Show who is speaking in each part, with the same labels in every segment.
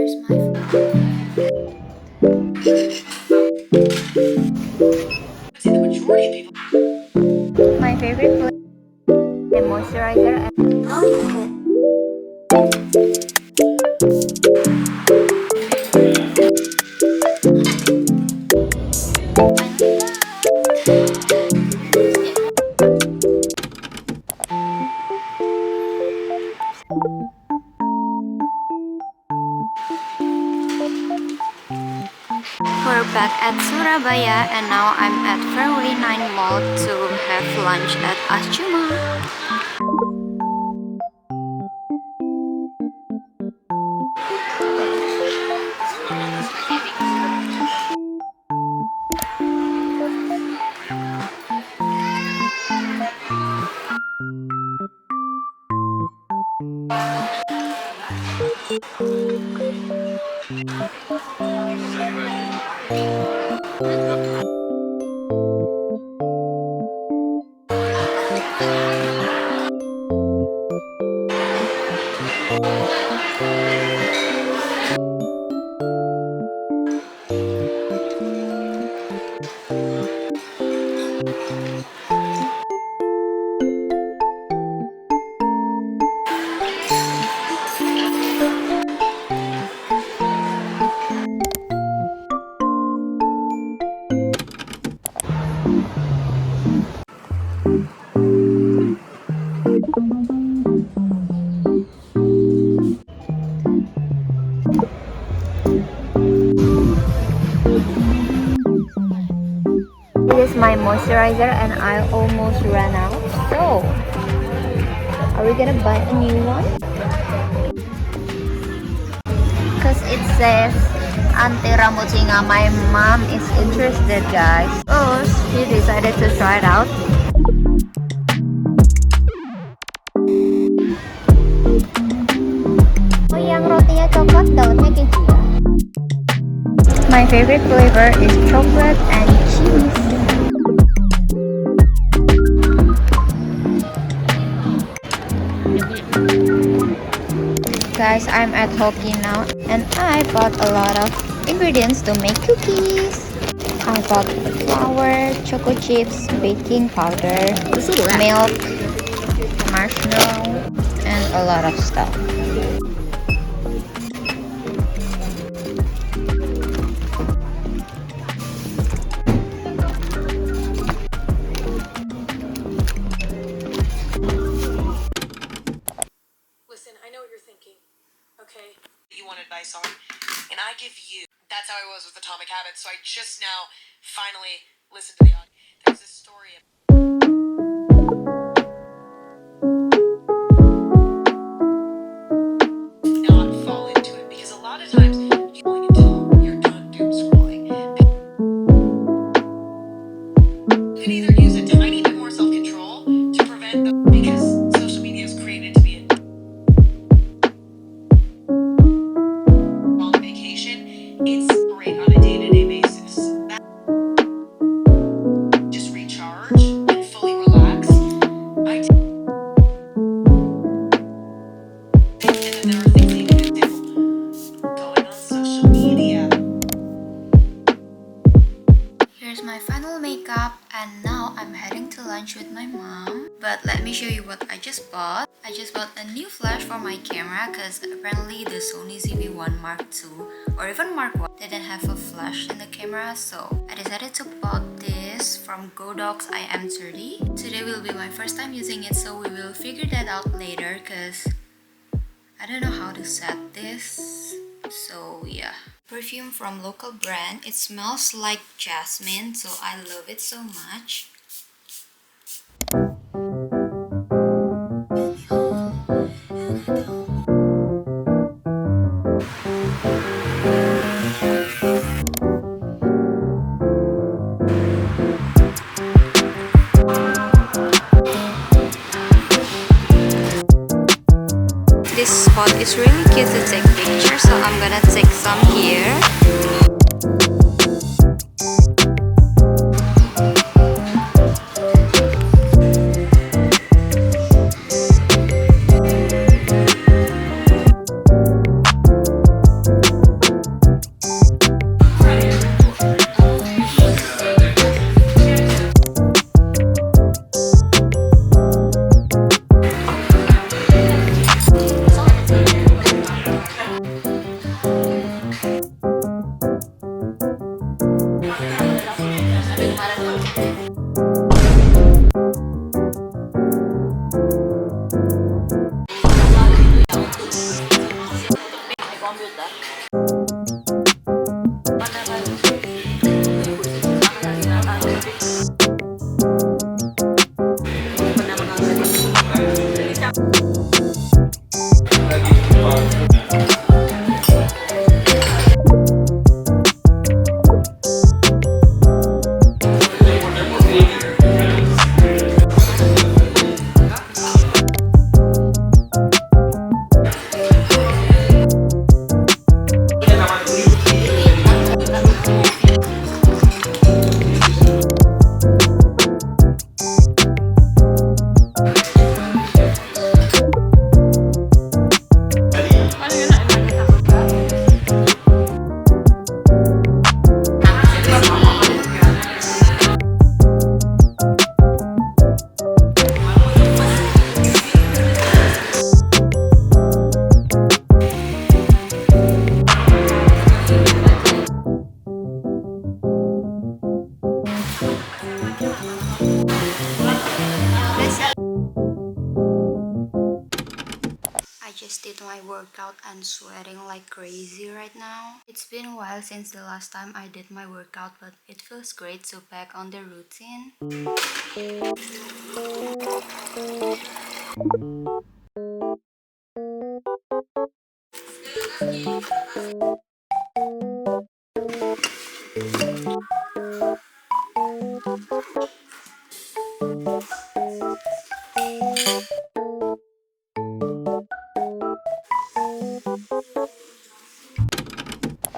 Speaker 1: My favorite flavor is moisturizer and we're back at Surabaya and now I'm at Fairway 9 Mall to have lunch at ahjumma. This is my moisturizer and I almost ran out. So, are we gonna buy a new one? Because it says anti rambut singa. My mom is interested, guys. So, she decided to try it out. Oh, yang rotinya coklat, daunnya keju ya. My favorite flavor is chocolate and cheese. Guys, I'm at Hoki now and I bought a lot of ingredients to make cookies. I bought flour, choco chips, baking powder, milk, marshmallow, and a lot of stuff.
Speaker 2: Okay, you want advice on, and I give you. That's how I was with Atomic Habits. So I just now finally listened to the audio. There's this story of not fall into it because a lot of times you going until you're done doom scrolling. You can either use a tiny bit more self-control to prevent the because social media is created to be a it's great on a day-to-day basis. Just recharge and fully relax. And then there are things that you can do. Going on social media.
Speaker 1: Here's my final makeup and now I'm heading to lunch with my mom. But let me show you what I just bought. I just bought a new flash for my camera because apparently the Sony ZV-1 Mark II or even Mark I didn't have a flash in the camera, so I decided to buy this from Godox IM30. Today will be my first time using it, so we will figure that out later because I don't know how to set this. So yeah. Perfume from local brand. It smells like jasmine, so I love it so much. This spot is really cute to take pictures, so I'm gonna take some here. I just did my workout and sweating like crazy right now. It's been a while since the last time I did my workout, but it feels great to back on the routine.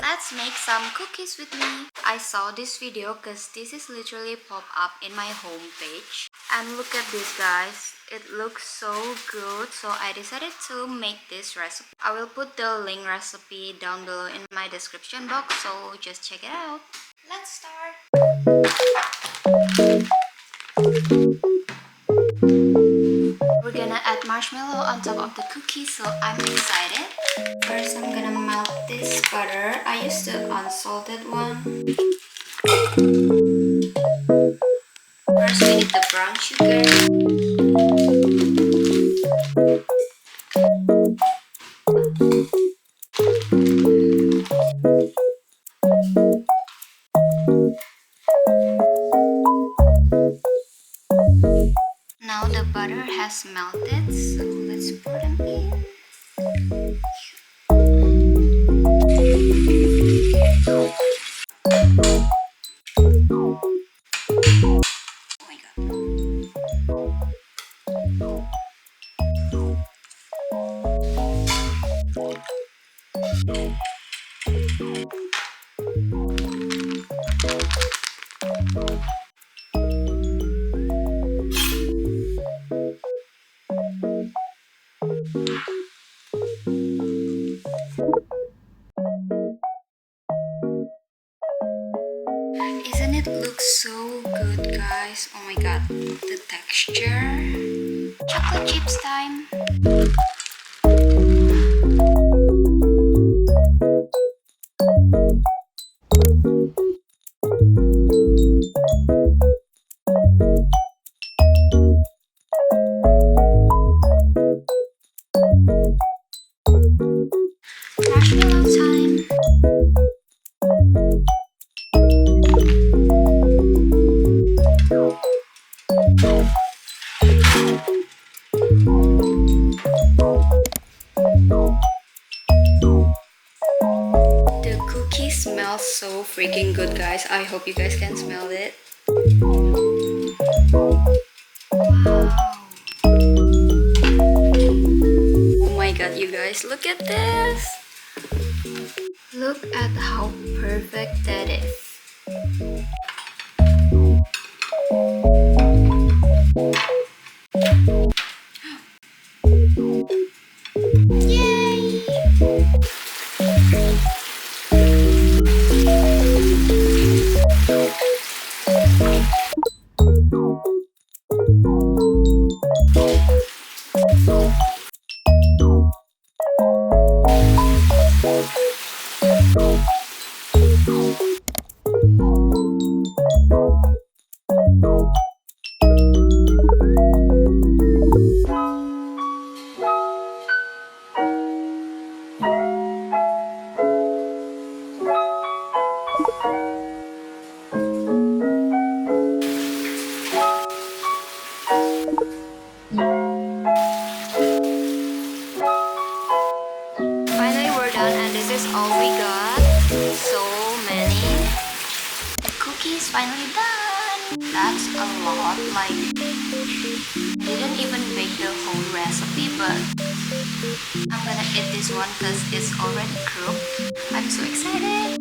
Speaker 1: Let's make some cookies with me. I saw this video because this is literally pop up in my homepage. And look at this, guys. It looks so good, so I decided to make this recipe. I will put the link recipe down below in my description box, so just check it out. Let's start. We're gonna add marshmallow on top of the cookies, so I'm excited. First, I'm gonna melt this butter. I used the unsalted one. First, we need the brown sugar. Now the butter has melted, so let's pour them in. Oh my god. Isn't it look so good, guys? Oh my god, the texture. Chocolate chips time. Marshmallow time. The cookie smells so freaking good, guys. I hope you guys can smell it. Wow. Oh my god, you guys, look at this. Look at how perfect that is. Yay! everyone, and this is all we got. So many cookies finally done. That's a lot. Like, didn't even bake the whole recipe, but I'm gonna eat this one because it's already cooked. I'm so excited.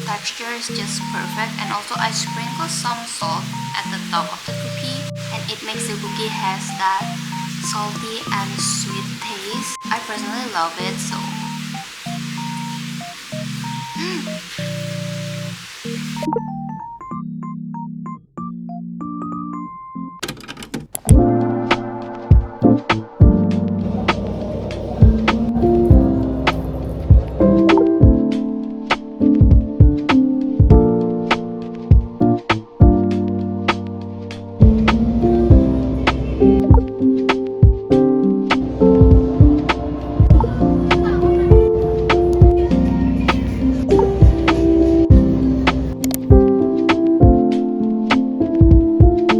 Speaker 1: Texture is just perfect, and also I sprinkle some salt at the top of the cookie, and it makes the cookie has that salty and sweet taste. I personally love it, so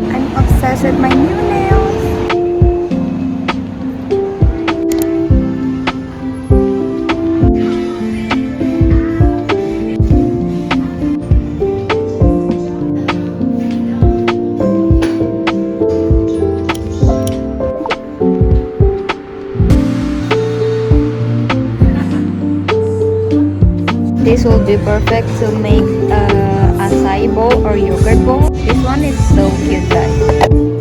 Speaker 3: I'm obsessed with my new nails. This will be perfect to make acai bowl or yogurt bowl. This one is so cute, guys.